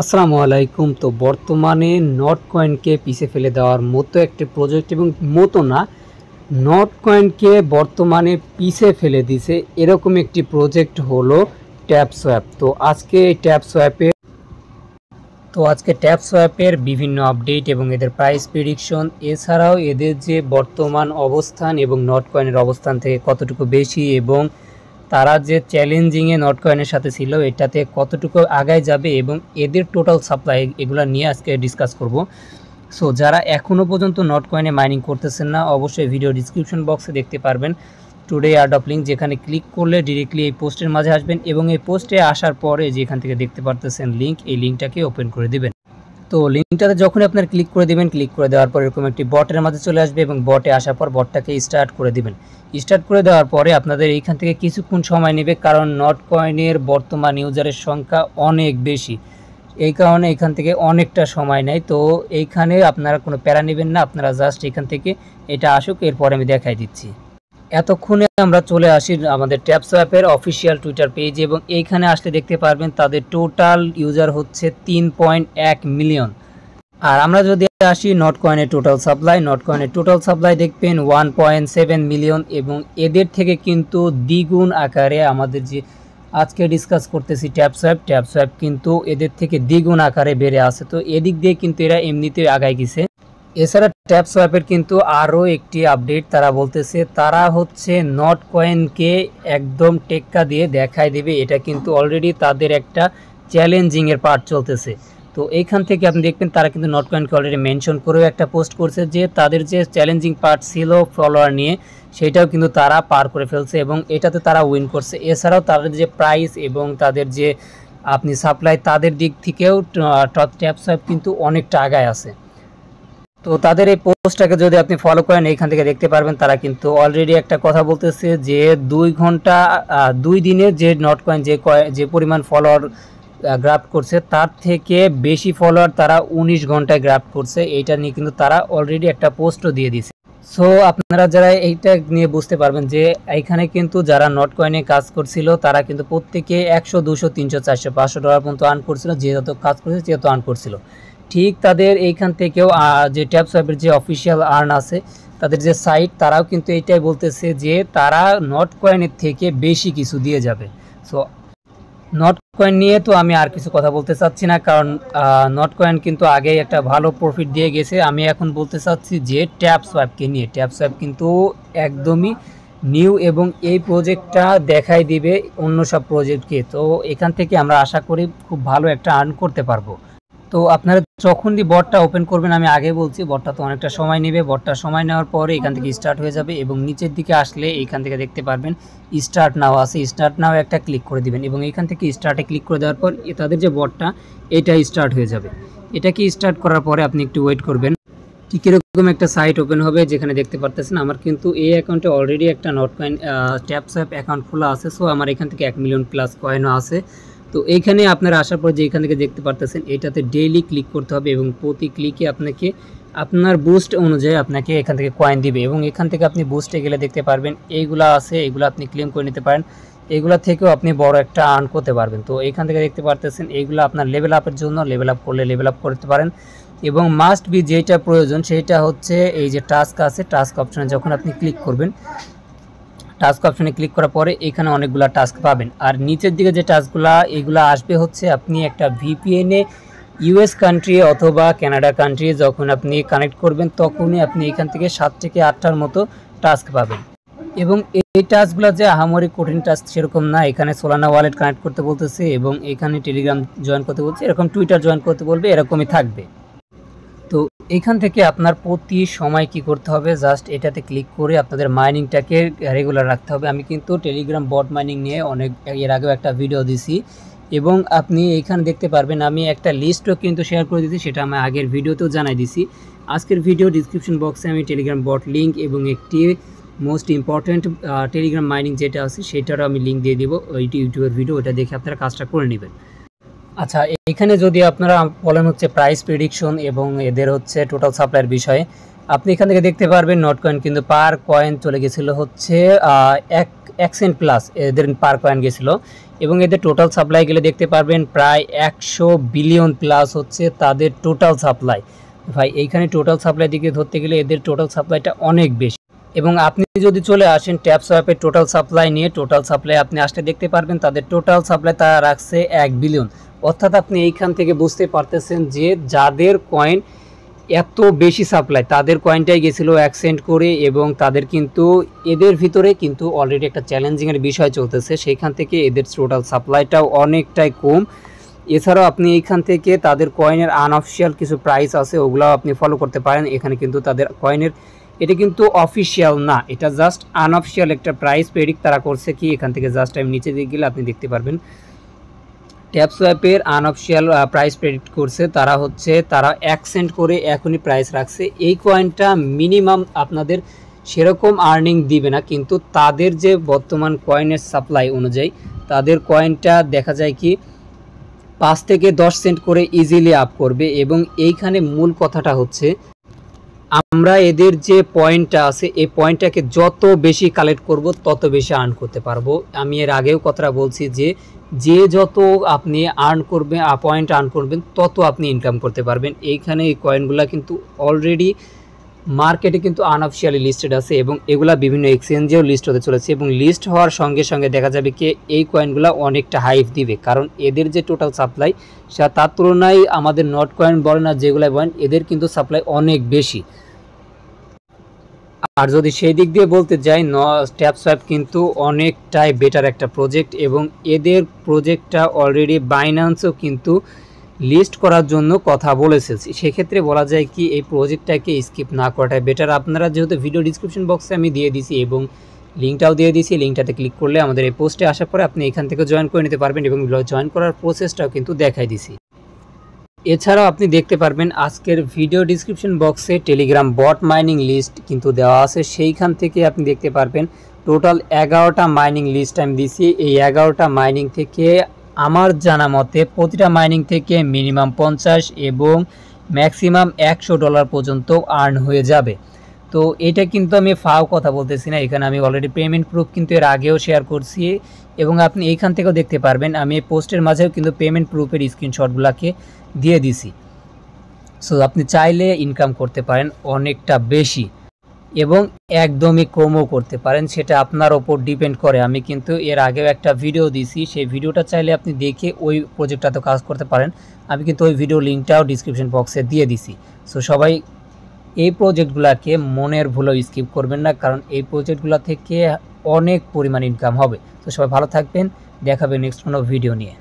আসসালামু আলাইকুম। তো বর্তমানে নট কয়েনকে পিছে ফেলে দেওয়ার মতো একটি প্রজেক্ট এবং মতো না, নট কয়েনকে বর্তমানে পিছে ফেলে দিছে এরকম একটি প্রজেক্ট হলো ট্যাপসোয়াপ। আজকে ট্যাপসোয়াপের বিভিন্ন আপডেট এবং এদের প্রাইস প্রেডিকশন, এছাড়াও এদের যে বর্তমান অবস্থান এবং নট কয়েনের অবস্থান থেকে কতটুকু বেশি এবং তারা যে চ্যালেঞ্জিংয়ে নট কয়েনের সাথে ছিল এটাতে কতটুকু আগায় যাবে এবং এদের টোটাল সাপ্লাই, এগুলো নিয়ে আজকে ডিসকাস করব। সো যারা এখনও পর্যন্ত নট কয়েনে মাইনিং করতেছেন না, অবশ্যই ভিডিও ডিসক্রিপশন বক্সে দেখতে পারবেন টুডে এয়ারড্রপ লিঙ্ক, যেখানে ক্লিক করলে ডিরেক্টলি এই পোস্টের মাঝে আসবেন এবং এই পোস্টে আসার পরে যেখান থেকে দেখতে পারতেছেন লিঙ্ক, এই লিঙ্কটাকে ওপেন করে দিবেন। তো লিঙ্কটাতে যখনই আপনার ক্লিক করে দেবেন, ক্লিক করে দেওয়ার পর এরকম একটি বটের মাঝে চলে আসবে এবং বটে আসার পর বটটাকে স্টার্ট করে দিবেন। স্টার্ট করে দেওয়ার পরে আপনাদের এইখান থেকে কিছুক্ষণ সময় নেবে, কারণ নট কয়েনের বর্তমান ইউজারের সংখ্যা অনেক বেশি, এই কারণে এখান থেকে অনেকটা সময় নেয়। তো এইখানে আপনারা কোনো প্যারা নেবেন না, আপনারা জাস্ট এখান থেকে এটা আসুক, এরপরে আমি দেখাই দিচ্ছি। এতক্ষণে আমরা চলে আসি আমাদের ট্যাপসোয়াপের অফিসিয়াল টুইটার পেজ এবং এইখানে আসলে দেখতে পারবেন তাদের টোটাল ইউজার হচ্ছে 3.1 মিলিয়ন। আর আমরা যদি আসি নট কয়েনের টোটাল সাপ্লাই দেখবেন 1.7 মিলিয়ন এবং এদের থেকে কিন্তু দ্বিগুণ আকারে আমাদের যে আজকে ডিসকাস করতেছি ট্যাপসোয়াপ কিন্তু এদের থেকে দ্বিগুণ আকারে বেড়ে আছে। তো এদিক দিয়ে কিন্তু এরা এমনিতেই আগায় গেছে। এছাড়া ট্যাপসোয়াপের কিন্তু আরও একটি আপডেট, তারা বলতেছে তারা হচ্ছে নট কয়েনকে একদম টেক্কা দিয়ে দেখায় দেবে, এটা কিন্তু অলরেডি তাদের একটা চ্যালেঞ্জিংয়ের পার্ট চলতেছে। তো এইখান থেকে আপনি দেখবেন তারা কিন্তু নট কয়েনকে অলরেডি মেনশন করেও একটা পোস্ট করছে যে তাদের যে চ্যালেঞ্জিং পার্ট ছিল ফলোয়ার নিয়ে, সেটাও কিন্তু তারা পার করে ফেলছে এবং এটাতে তারা উইন করছে। এছাড়াও তাদের যে প্রাইস এবং তাদের যে আপনি সাপ্লাই, তাদের দিক থেকেও ট্যাপসোয়াপ কিন্তু অনেকটা আগায় আছে। তো তাদের এই পোস্টটাকে যদি আপনি ফলো করেন, এইখান থেকে দেখতে পারবেন তারা কিন্তু অলরেডি একটা কথা বলতেছে যে 2 দিনে যে নট কয়েন যে পরিমাণ ফলোয়ার গ্রাফট করছে তার থেকে বেশি ফলোয়ার তারা 19 ঘন্টায় গ্রাফট করছে। এইটা নিয়ে কিন্তু তারা অলরেডি একটা পোস্টও দিয়ে দিয়েছে। সো আপনারা যারা এইটা নিয়ে বুঝতে পারবেন যে এইখানে কিন্তু যারা নট কয়েনে কাজ করছিল তারা কিন্তু প্রত্যেকে 100, 200, 300, 400, $500 পর্যন্ত আর্ন করছিল, যে যত কাজ করছে সে তত আর্ন করছিল। ঠিক তাদের এইখান থেকেও যে ট্যাপসোয়াপের যে অফিসিয়াল আর্ন আছে, তাদের যে সাইট, তারাও কিন্তু এইটাই বলতেছে যে তারা নট কয়েনের থেকে বেশি কিছু দিয়ে যাবে। সো নট কয়েন নিয়ে তো আমি আর কিছু কথা বলতে চাচ্ছি না, কারণ নট কয়েন কিন্তু আগেই একটা ভালো প্রফিট দিয়ে গেছে। আমি এখন বলতে চাচ্ছি যে ট্যাপসোয়াপকে নিয়ে, ট্যাপসোয়াপ কিন্তু একদমই নিউ এবং এই প্রজেক্টটা দেখাই দিবে অন্য সব প্রজেক্টকে। তো এখান থেকে আমরা আশা করি খুব ভালো একটা আর্ন করতে পারবো। তো আপনারা যখনই বটটা ওপেন করবেন, আমি আগে বলছি বটটা তো অনেকটা সময় নেবে, বটটা সময় নেওয়ার পরে এখান থেকে স্টার্ট হয়ে যাবে এবং নিচের দিকে আসলে এইখান থেকে দেখতে পারবেন স্টার্ট নাও আছে, স্টার্ট নাও একটা ক্লিক করে দিবেন এবং এইখান থেকে স্টার্টে ক্লিক করে দেওয়ার পর তাদের যে বটটা এটা স্টার্ট হয়ে যাবে। এটাকে স্টার্ট করার পরে আপনি একটু ওয়েট করবেন, ঠিক এরকম একটা সাইট ওপেন হবে যেখানে দেখতে পারতেছেন আমার কিন্তু এই অ্যাকাউন্টে অলরেডি একটা নট কয়েন ট্যাপসোয়াপ অ্যাকাউন্ট খোলা আছে। সো আমার এখান থেকে 1 মিলিয়ন প্লাস কয়েনও আছে। তো এইখানে আপনারা আসার পর যে এখান থেকে দেখতে পারতেছেন এটাতে ডেইলি ক্লিক করতে হবে এবং প্রতি ক্লিকে আপনাকে আপনার বুস্ট অনুযায়ী আপনাকে এখান থেকে কয়েন দিবে এবং এখান থেকে আপনি বুস্টে গেলে দেখতে পারবেন এইগুলা আছে, এগুলো আপনি ক্লেম করে নিতে পারেন, এগুলা থেকেও আপনি বড় একটা আর্ন করতে পারবেন। তো এইখান থেকে দেখতে পারতেছেন এইগুলো আপনার লেভেল আপের জন্য, লেভেল আপ করলে লেভেল আপ করতে পারেন এবং মাস্ট বি যেটা প্রয়োজন সেটা হচ্ছে এই যে টাস্ক আছে, টাস্ক অপশনে যখন আপনি ক্লিক করবেন, টাস্ক অপশনে ক্লিক করার পরে এখানে অনেকগুলা টাস্ক পাবেন আর নিচের দিকে যে টাস্কগুলা এগুলো আসবে হচ্ছে আপনি একটা ভিপিএনে ইউএস কান্ট্রি অথবা কানাডা কান্ট্রি যখন আপনি কানেক্ট করবেন তখনই আপনি এখান থেকে 7 থেকে 8টার মতো টাস্ক পাবেন এবং এই টাস্কগুলো যে আহামরি কঠিন টাস্ক সেরকম না। এখানে সোলানা ওয়ালেট কানেক্ট করতে বলতেছে এবং এখানে টেলিগ্রাম জয়েন করতে বলছে, এরকম টুইটার জয়েন করতে বলবে, এরকমই থাকবে। তো এখান থেকে আপনার প্রতি সময় কি করতে হবে, জাস্ট এটাতে ক্লিক করে আপনাদের মাইনিংটাকে রেগুলার রাখতে হবে। আমি কিন্তু টেলিগ্রাম বট মাইনিং নিয়ে এর আগেও একটা ভিডিও দিছি এবং আপনি এখানে দেখতে পারবেন আমি একটা লিস্টও কিন্তু শেয়ার করে দিয়েছি, সেটা আমি আগের ভিডিওতেও জানাই দিছি। আজকের ভিডিও ডিসক্রিপশন বক্সে আমি টেলিগ্রাম বট লিঙ্ক এবং একটি মোস্ট ইম্পর্ট্যান্ট টেলিগ্রাম মাইনিং যেটা আছে সেটারও আমি লিঙ্ক দিয়ে দেবো, ওই ইউটিউবের ভিডিও, ওটা দেখে আপনারা কাজটা করে নেবেন। আচ্ছা, এখানে যদি আপনারা বলেন হচ্ছে প্রাইস প্রেডিকশন এবং এদের হচ্ছে টোটাল সাপ্লাইয়ের বিষয়ে, আপনি এখান থেকে দেখতে পারবেন নট কয়েন কিন্তু পার কয়েন চলে গেছিলো হচ্ছে 1 সেন্ট প্লাস এদের পার কয়েন গেছিলো এবং এদের টোটাল সাপ্লাই গেলে দেখতে পারবেন প্রায় 100 বিলিয়ন প্লাস হচ্ছে তাদের টোটাল সাপ্লাই। ভাই এইখানে টোটাল সাপ্লাই দিকে ধরতে গেলে এদের টোটাল সাপ্লাইটা অনেক বেশি। এবং আপনি যদি চলে আসেন ট্যাপসোয়াপের টোটাল সাপ্লাই নিয়ে, টোটাল সাপ্লাই আপনি আসলে দেখতে পারবেন তাদের টোটাল সাপ্লাই তারা রাখছে 1 বিলিয়ন। অর্থাৎ আপনি এইখান থেকে বুঝতে পারতেছেন যে যাদের কয়েন এত বেশি সাপ্লাই তাদের কয়েনটাই গেছিলো 1 সেন্ট করে এবং তাদের কিন্তু এদের ভিতরে কিন্তু অলরেডি একটা চ্যালেঞ্জিংয়ের বিষয় চলতেছে, সেইখান থেকে এদের টোটাল সাপ্লাইটাও অনেকটাই কম। এছাড়াও আপনি এইখান থেকে তাদের কয়েনের আনঅফিসিয়াল কিছু প্রাইস আছে ওগুলাও আপনি ফলো করতে পারেন। এখানে কিন্তু তাদের কয়েনের এটা কিন্তু অফিসিয়াল না, এটা জাস্ট আনঅফিসিয়াল একটা প্রাইস প্রেডিক্ট তারা করছে কি এখান থেকে জাস্ট আমি নিচে দিকে গেলে আপনি দেখতে পারবেন ট্যাপসোয়াপের আনঅফিসিয়াল প্রাইস প্রেডিক্ট করছে তারা 1 সেন্ট করে এখনই প্রাইস রাখছে। এই কয়েনটা মিনিমাম আপনাদের সেরকম আর্নিং দিবে না, কিন্তু তাদের যে বর্তমান কয়েনের সাপ্লাই অনুযায়ী তাদের কয়েনটা দেখা যায় কি 5 থেকে 10 সেন্ট করে ইজিলি আপ করবে। এবং এইখানে মূল কথাটা হচ্ছে আমরা এদের যে পয়েন্টটা আছে এই পয়েন্টটাকে যত বেশি কালেক্ট করব তত বেশি আর্ন করতে পারবো। আমি এর আগেও কথাটা বলছি যে যত আপনি আর্ন করবেন পয়েন্ট আর্ন করবেন তত আপনি ইনকাম করতে পারবেন। এইখানে এই কয়েনগুলো কিন্তু অলরেডি মার্কেটে কিন্তু আনঅফিসিয়ালি লিস্টেড আছে এবং এগুলা বিভিন্ন এক্সচেঞ্জেও লিস্ট হতে চলেছে এবং লিস্ট হওয়ার সঙ্গে সঙ্গে দেখা যাবে কি এই কয়েনগুলো অনেকটা হাইপ দিবে, কারণ এদের যে টোটাল সাপ্লাই সেটা তার তুলনায় আমাদের নট কয়েন বলে না যেগুলো বলেন এদের কিন্তু সাপ্লাই অনেক বেশি। আর যদি সেই দিক দিয়ে বলতে যাই ট্যাপসোয়াপ কিন্তু অনেকটাই বেটার একটা প্রজেক্ট এবং এদের প্রজেক্টটা অলরেডি বাইন্যান্সও কিন্তু লিস্ট করার জন্য কথা বলেছে। সেক্ষেত্রে বলা যায় কি এই প্রজেক্টটাকে স্কিপ না করাটাই বেটার। আপনারা যেহেতু ভিডিও ডিসক্রিপশন বক্সে আমি দিয়ে দিছি এবং লিঙ্কটাও দিয়ে দিয়েছি, লিঙ্কটাতে ক্লিক করলে আমাদের এই পোস্টে আসার পরে আপনি এখান থেকে জয়েন করে নিতে পারবেন এবং জয়েন করার প্রসেসটাও কিন্তু দেখাই দিছি। এছাড়াও আপনি দেখতে পারবেন আজকের ভিডিও ডিসক্রিপশন বক্সে টেলিগ্রাম বট মাইনিং লিস্ট কিন্তু দেওয়া আছে, সেইখান থেকে আপনি দেখতে পারবেন টোটাল 11টা মাইনিং লিস্ট আমি দিছি। এই 11টা মাইনিং থেকে আমার জানা মতে প্রতিটা মাইনিং থেকে মিনিমাম 50 এবং ম্যাক্সিমাম $100 পর্যন্ত আর্ন হয়ে যাবে। তো এটা কিন্তু আমি ফাও কথা বলতেছি না, এখানে আমি অলরেডি পেমেন্ট প্রুফ কিন্তু এর আগেও শেয়ার করছি এবং আপনি এইখান থেকেও দেখতে পারবেন আমি এই পোস্টের মাঝেও কিন্তু পেমেন্ট প্রুফের স্ক্রিনশটগুলোকে দিয়ে দিছি। সো আপনি চাইলে ইনকাম করতে পারেন অনেকটা বেশি এবং একদমই কমও করতে পারেন, সেটা আপনার ওপর ডিপেন্ড করে। আমি কিন্তু এর আগেও একটা ভিডিও দিছি, সেই ভিডিওটা চাইলে আপনি দেখে ওই প্রজেক্টটাতে কাজ করতে পারেন। আমি কিন্তু ওই ভিডিও লিঙ্কটাও ডিসক্রিপশন বক্সে দিয়ে দিছি। সো সবাই এই প্রজেক্টগুলোকে মনের ভুলেও স্কিপ করবেন না, কারণ এই প্রজেক্টগুলো থেকে অনেক পরিমাণ ইনকাম হবে। তো সবাই ভালো থাকবেন, দেখাবে নেক্সট কোনো ভিডিও নিয়ে।